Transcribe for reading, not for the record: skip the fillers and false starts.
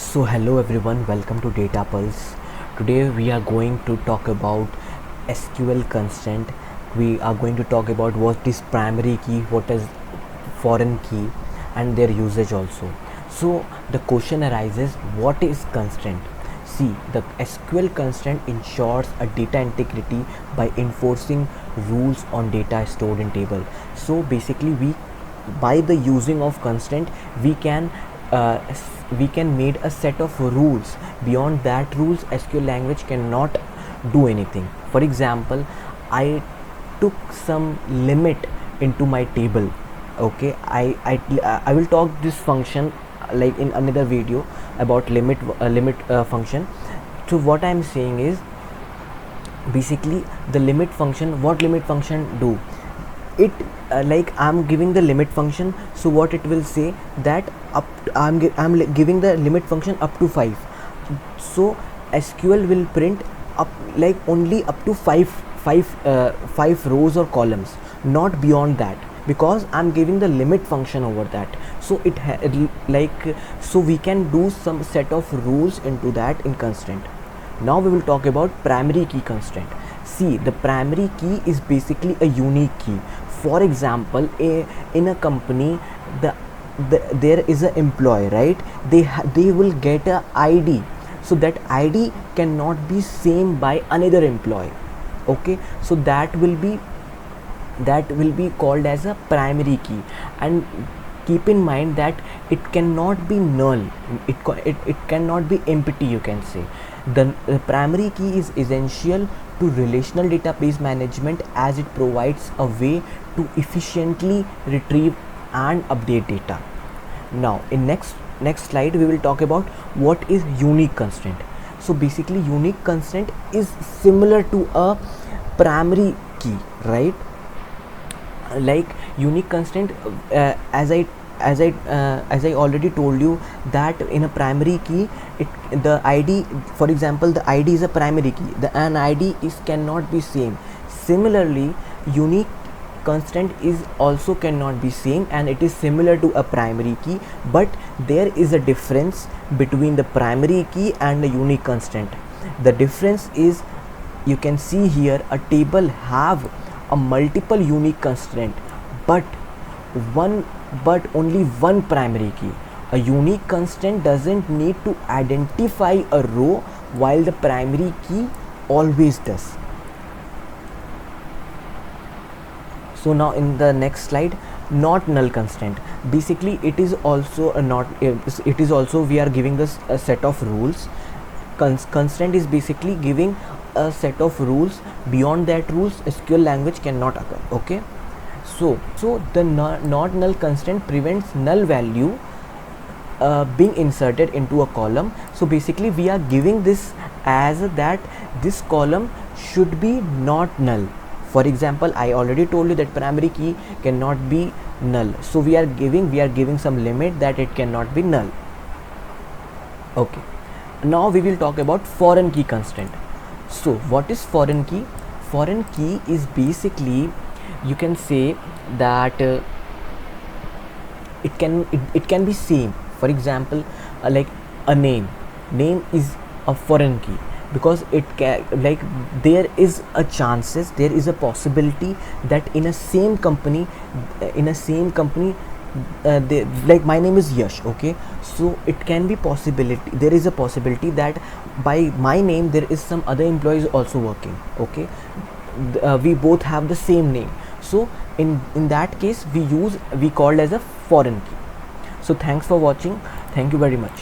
So hello everyone, welcome to Data Pulse. Today we are going to talk about SQL constraint. We are going to talk about what is primary key, what is foreign key, and their usage also. So the question arises, what is constraint? See, the SQL constraint ensures a data integrity by enforcing rules on data stored in table. So basically by the using of constraint uh, we can made a set of rules. Beyond that rules, SQL language cannot do anything. For example, I took some limit into my table. Okay, I will talk this function like in another video about limit function. So what I'm saying is, basically the limit function, what limit function do it, like I'm giving the limit function. So what it will say that I'm giving the limit function up to 5. So SQL will print up like only up to 5 rows or columns, not beyond that, because I'm giving the limit function over that. So so we can do some set of rules into that in constraint. Now we will talk about primary key constraint. See, the primary key is basically a unique key. For example, in a company, there is an employee, right? They will get a ID, so that ID cannot be same by another employee. Okay, so that will be called as a primary key. And keep in mind that it cannot be null, it cannot be empty, you can say. The primary key is essential to relational database management, as it provides a way to efficiently retrieve and update data. Now in next slide we will talk about what is unique constraint. So basically unique constraint is similar to a primary key, right? Like unique constraint, as I already told you, that in a primary key, the ID, for example, the ID is a primary key, an ID is cannot be same. Similarly, unique constraint is also cannot be same, and it is similar to a primary key, but there is a difference between the primary key and the unique constraint. The difference is, you can see here, a table have a multiple unique constraint, but only one primary key. A unique constraint doesn't need to identify a row, while the primary key always does. So now in the next slide, not null constraint. Basically it is also a not it is also, we are giving this a set of rules. Constraint is basically giving a set of rules. Beyond that rules, SQL language cannot occur. Okay, so the not null constraint prevents null value being inserted into a column. So basically we are giving this as that this column should be not null. For example, I already told you that primary key cannot be null, so we are giving some limit that it cannot be null. Okay, now we will talk about foreign key constraint. So what is foreign key? Foreign key is basically, you can say that it can be same. For example, like a name is a foreign key, because it can, like, there is a possibility that in a same company like my name is Yash. Okay, so it can be possibility, there is a possibility that by my name there is some other employees also working. Okay, we both have the same name, so in that case we called as a foreign key. So thanks for watching, thank you very much.